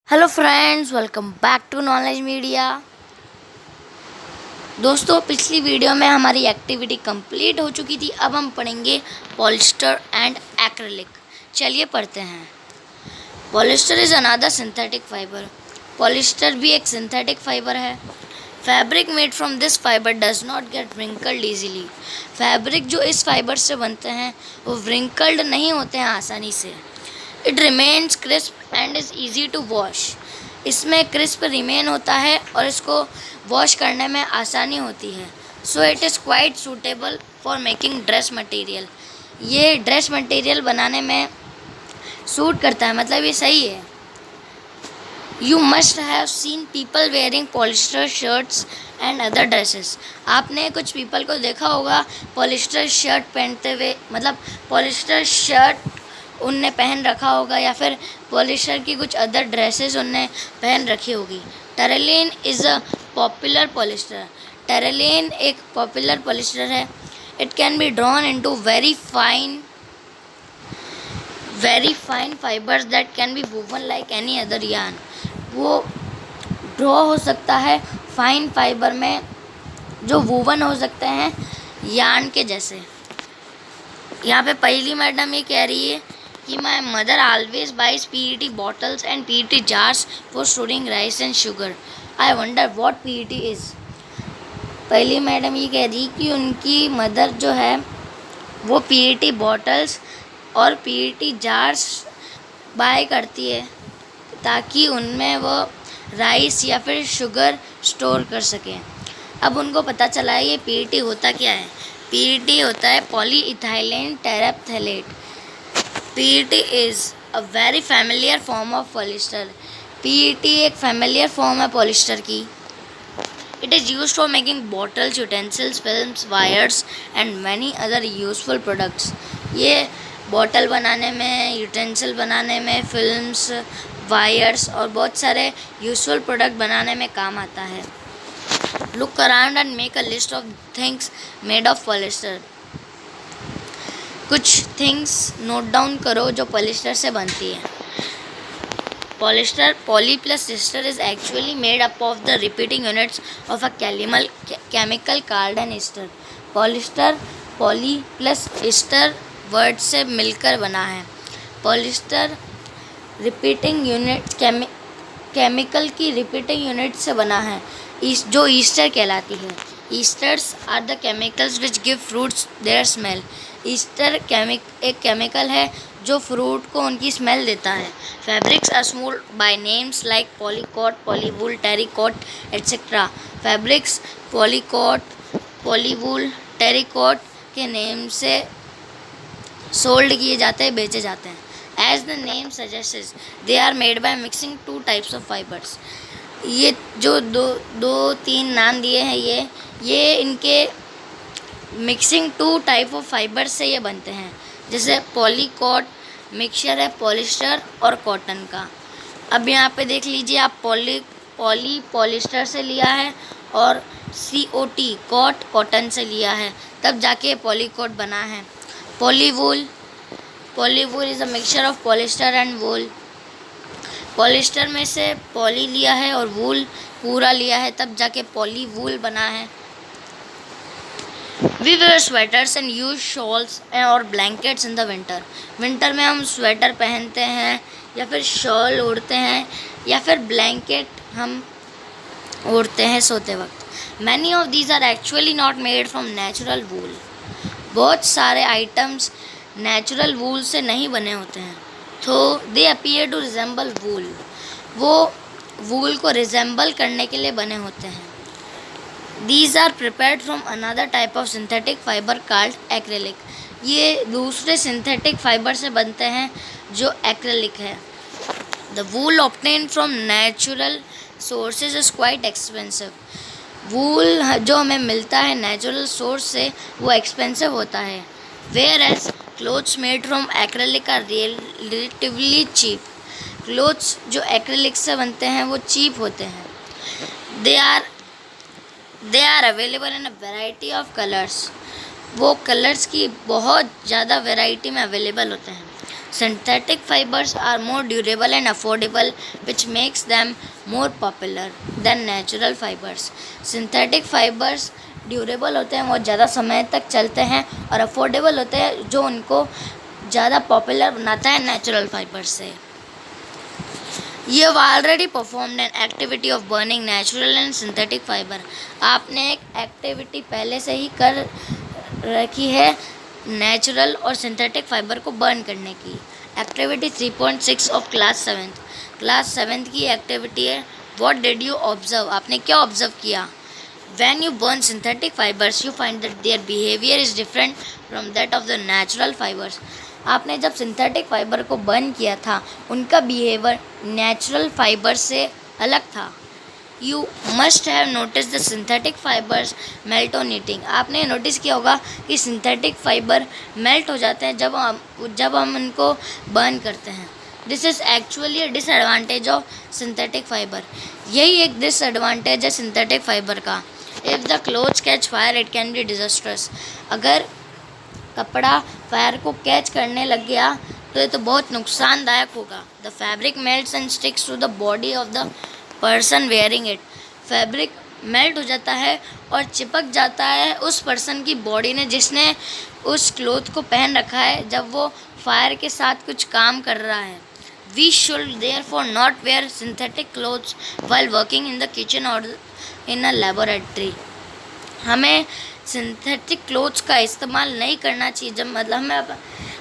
Hello friends, welcome back to knowledge media. दोस्तों, पिछली video में हमारी एक्टिविटी कंप्लीट हो चुकी थी। अब हम पढ़ेंगे पॉलिस्टर एंड एक्रिलिक। चलिए पढ़ते हैं। Polyester is another synthetic fibre. Polyester भी एक सिंथेटिक फाइबर है। Fabric made from this fibre does not get wrinkled easily. Fabric जो इस फाइबर से बनते हैं वो व्रिंकल्ड नहीं होते हैं आसानी से। It remains crisp and is easy to wash. इसमें क्रिस्प रिमेन होता है और इसको वॉश करने में आसानी होती है। So it is quite suitable for making dress material. ये ड्रेस मटेरियल बनाने में सूट करता है, मतलब ये सही है। You must have seen people wearing polyester shirts and other dresses. आपने कुछ पीपल को देखा होगा पॉलिस्टर शर्ट पहनते हुए, मतलब पॉलिस्टर शर्ट उनने पहन रखा होगा या फिर पॉलिस्टर की कुछ अदर ड्रेसेस उनने पहन रखी होगी। Terylene is a popular polyester. Terylene एक पॉपुलर पॉलिस्टर है। It can be drawn into very fine fibres that can be woven like any other yarn. वो ड्रॉ हो सकता है फाइन फाइबर में जो वूवन हो सकते हैं यार्न के जैसे। यहाँ पे पहली मैडम ये कह रही है कि my mother always buys PET bottles and PET jars for storing rice and sugar. I wonder what PET is. पहली मैडम ये कह रही कि उनकी मदर जो है वो PET बॉटल्स और PET जार्स बाय करती है ताकि उनमें वो राइस या फिर शुगर स्टोर कर सकें। अब उनको पता चला है ये PET होता क्या है। PET होता है पॉलीइथाइलेन टेरेप्थेलेट। PET is a very familiar form of polyester. PET एक फैमिलियर फॉर्म है पॉलिस्टर की। It is use for making bottles, utensils, films, wires and many other useful products. ये बॉटल बनाने में, यूटेंसिल बनाने में, फिल्म्स, वायर्स और बहुत सारे यूजफुल प्रोडक्ट बनाने में काम आता है। Look around and make a list of things made of polyester. कुछ थिंग्स नोट डाउन करो जो पॉलिस्टर से बनती है। Polyester, poly plus ester is actually made up of the repeating units of a chemical carbon ester. Polyester poly plus ester word से मिलकर बना है। पॉलिस्टर रिपीटिंग यूनिट केमिकल की रिपीटिंग यूनिट से बना है जो ईस्टर कहलाती है। Esters are the chemicals which give fruits their smell. Ester एक केमिकल है जो फ्रूट को उनकी स्मेल देता है। Fabrics are smooth by names like polycot, polywool, terricot etcetera. Fabrics polycot, polywool, terricot के नेम से सोल्ड किए जाते हैं, बेचे जाते हैं। As the name suggests they are made by mixing two types of fibres. ये जो दो तीन नाम दिए हैं ये इनके mixing two type of fibre से ये बनते हैं। जैसे पॉलीकॉट मिक्सचर है पॉलिस्टर और कॉटन का। अब यहाँ पे देख लीजिए आप, पॉलिस्टर से लिया है और COT कॉटन से लिया है, तब जाके पॉलीकॉट बना है। Polywool is a mixture of polyester and wool. Polyester में से पॉली लिया है और वूल पूरा लिया है, तब जाके पॉलीवूल बना है। We wear sweaters and use shawls और blankets in the winter. Winter में हम स्वेटर पहनते हैं या फिर शॉल ओढ़ते हैं या फिर ब्लैंकेट हम ओढ़ते हैं सोते वक्त। Many of these are actually not made from natural wool. बहुत सारे आइटम्स नेचुरल वूल से नहीं बने होते हैं, तो दे अपीयर टू रिजेंबल वूल। वो वूल को रिजेंबल करने के लिए बने होते हैं। These are prepared from another type of synthetic fiber called acrylic. ये दूसरे सिंथेटिक फाइबर से बनते हैं जो एक्रेलिक है। The wool obtained from natural sources is quite expensive. वूल जो हमें मिलता है नेचुरल सोर्स से वो एक्सपेंसिव होता है। Whereas clothes made from acrylic are relatively cheap. Clothes जो एक्रेलिक से बनते हैं वो चीप होते हैं। They are available in a variety of colors. वो कलर्स की बहुत ज़्यादा वैरायटी में अवेलेबल होते हैं। Synthetic fibers are more durable and affordable, which makes them more popular than natural fibers. Synthetic fibers durable होते हैं, वो ज़्यादा समय तक चलते हैं, और अफोर्डेबल होते हैं, जो उनको ज़्यादा पॉपुलर बनाता है नेचुरल फाइबर से. You have already performed an activity of burning natural and synthetic fiber. आपने एक एक्टिविटी पहले से ही कर रखी है नेचुरल और सिंथेटिक फाइबर को बर्न करने की. एक्टिविटी 3.6 ऑफ क्लास 7th की एक्टिविटी है. What did you observe? आपने क्या ऑब्जर्व किया? When you burn synthetic fibers, you find that their behavior is different from that of the natural fibers. आपने जब सिंथेटिक फाइबर को बर्न किया था, उनका बिहेवियर नेचुरल फाइबर से अलग था. You must have notice the synthetic fibres melt on heating. आपने नोटिस किया होगा कि सिंथेटिक फाइबर मेल्ट हो जाते हैं जब हम उनको बर्न करते हैं. This is actually a disadvantage of synthetic fibre. यही एक डिसएडवांटेज है सिंथेटिक फाइबर का. If the clothes catch fire it can be disastrous. अगर कपड़ा फायर को कैच करने लग गया तो ये तो बहुत नुकसानदायक होगा. The fabric melts and sticks to the body of the person wearing it. Fabric melt हो जाता है और चिपक जाता है उस पर्सन की बॉडी ने जिसने उस क्लोथ को पहन रखा है जब वो फायर के साथ कुछ काम कर रहा है. We should therefore not wear synthetic clothes while working in the kitchen और इन अ लेबोरेटरी. हमें सिंथेटिक क्लोथ्स का इस्तेमाल नहीं करना चाहिए जब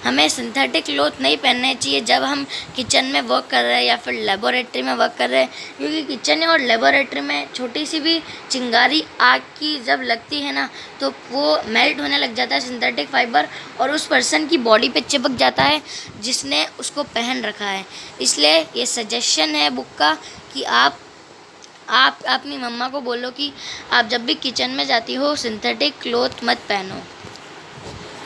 हमें सिंथेटिक क्लोथ नहीं पहनने चाहिए जब हम किचन में वर्क कर रहे हैं या फिर लेबोरेटरी में वर्क कर रहे हैं, क्योंकि किचन और लेबोरेटरी में छोटी सी भी चिंगारी आग की जब लगती है ना तो वो मेल्ट होने लग जाता है सिंथेटिक फाइबर और उस पर्सन की बॉडी पे चिपक जाता है जिसने उसको पहन रखा है. इसलिए ये सजेशन है बुक का कि आप अपनी मम्मा को बोलो कि आप जब भी किचन में जाती हो सिंथेटिक क्लोथ मत पहनो.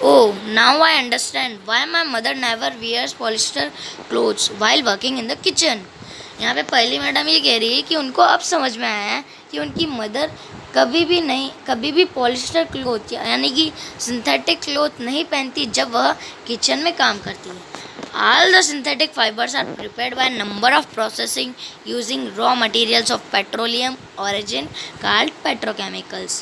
Oh, now I understand why my mother never wears polyester clothes while working in the kitchen. यहाँ पे पहली मैडम ये कह रही है कि उनको अब समझ में आया है कि उनकी मदर कभी भी पॉलिस्टर क्लोथ यानी कि सिंथेटिक क्लोथ नहीं पहनती जब वह किचन में काम करती है. All the synthetic fibers are prepared by a number of processing using raw materials of petroleum origin called petrochemicals.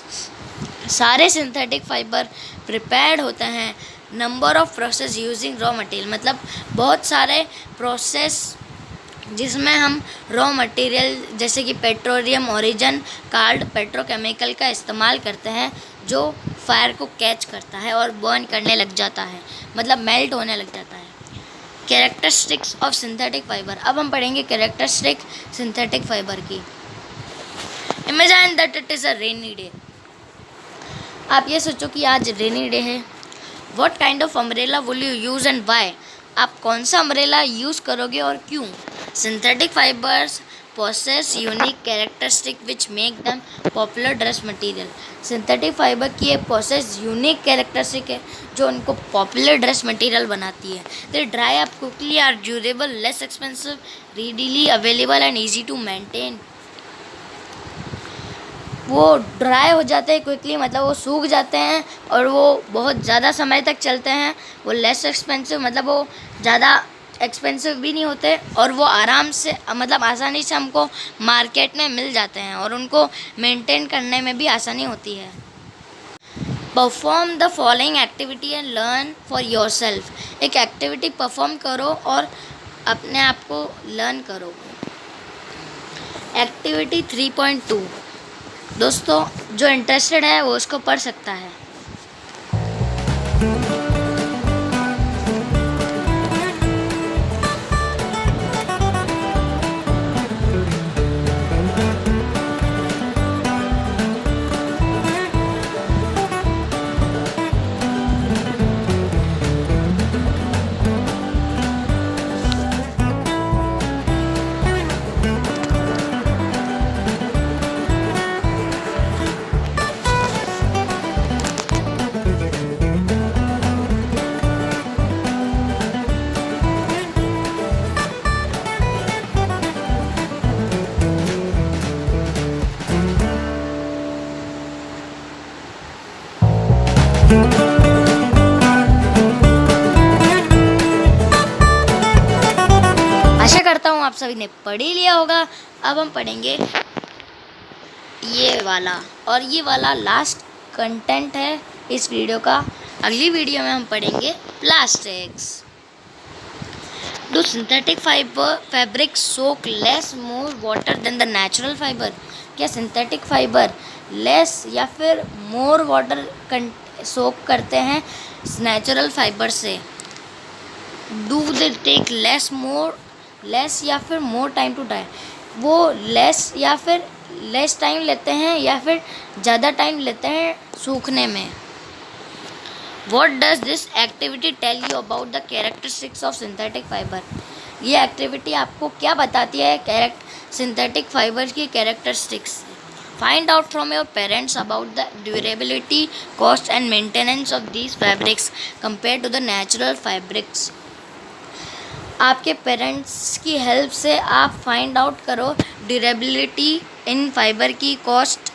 सारे सिंथेटिक फाइबर प्रिपेयर्ड होते हैं number of process using raw material, मतलब बहुत सारे प्रोसेस जिसमें हम रॉ मटेरियल जैसे कि पेट्रोलियम ओरिजिन कार्ड पेट्रोकेमिकल का इस्तेमाल करते हैं जो फायर को कैच करता है और बर्न करने लग जाता है, मतलब मेल्ट होने लग जाता है. Characteristics of synthetic fibre. अब हम पढ़ेंगे कैरेक्टरिस्टिक सिंथेटिक फाइबर की. Imagine that it is a rainy day. आप ये सोचो कि आज रेनी डे है. What kind of umbrella will you use and why. आप कौन सा अम्ब्रेला यूज़ करोगे और क्यों. Synthetic fibres possess unique characteristic which make them popular dress material. Synthetic fibre की एक पोसेस यूनिक कैरेक्टरिस्टिक है जो उनको पॉपुलर ड्रेस मटेरियल बनाती है. They dry up quickly, are durable, less expensive, readily available and easy to maintain. वो dry हो जाते हैं क्विकली, मतलब वो सूख जाते हैं और वो बहुत ज़्यादा समय तक चलते हैं. वो लेस एक्सपेंसिव, मतलब वो ज़्यादा एक्सपेंसिव भी नहीं होते और वो आराम से मतलब आसानी से हमको मार्केट में मिल जाते हैं और उनको मेंटेन करने में भी आसानी होती है. Perform the following activity and learn for your self. एक एक्टिविटी परफॉर्म करो और अपने आप को लर्न करो. एक्टिविटी 3.2. दोस्तों जो इंटरेस्टेड है वो उसको पढ़ सकता है. सभी ने पढ़ ही लिया होगा। अब हम पढ़ेंगे ये वाला, और ये वाला लास्ट कंटेंट है इस वीडियो का। अगली वीडियो में हम पढ़ेंगे plastics. Do synthetic fabric soak less more water than the natural fibre? क्या सिंथेटिक फाइबर लेस या फिर मोर वाटर सोक करते हैं नेचुरल फाइबर से? डू दे टेक लेस या फिर मोर टाइम टू डाई? वो लेस या फिर लेस टाइम लेते हैं या फिर ज़्यादा टाइम लेते हैं सूखने में? What does this activity tell you about the characteristics of synthetic fiber? ये एक्टिविटी आपको क्या बताती है सिंथेटिक फाइबर की characteristics? Find out from your parents about the durability, cost and maintenance of these fabrics compared to the natural fabrics. आपके parents की help से आप फाइंड आउट करो ड्यूरेबिलिटी इन फाइबर की, कॉस्ट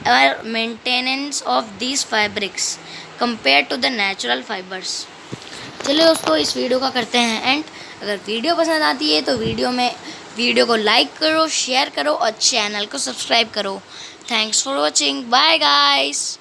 और maintenance of these fabrics compare to the natural fibres. चलिए दोस्तों, इस वीडियो का करते हैं एंड। अगर वीडियो पसंद आती है तो वीडियो को लाइक करो, शेयर करो और चैनल को सब्सक्राइब करो। Thanks for watching. Bye guys.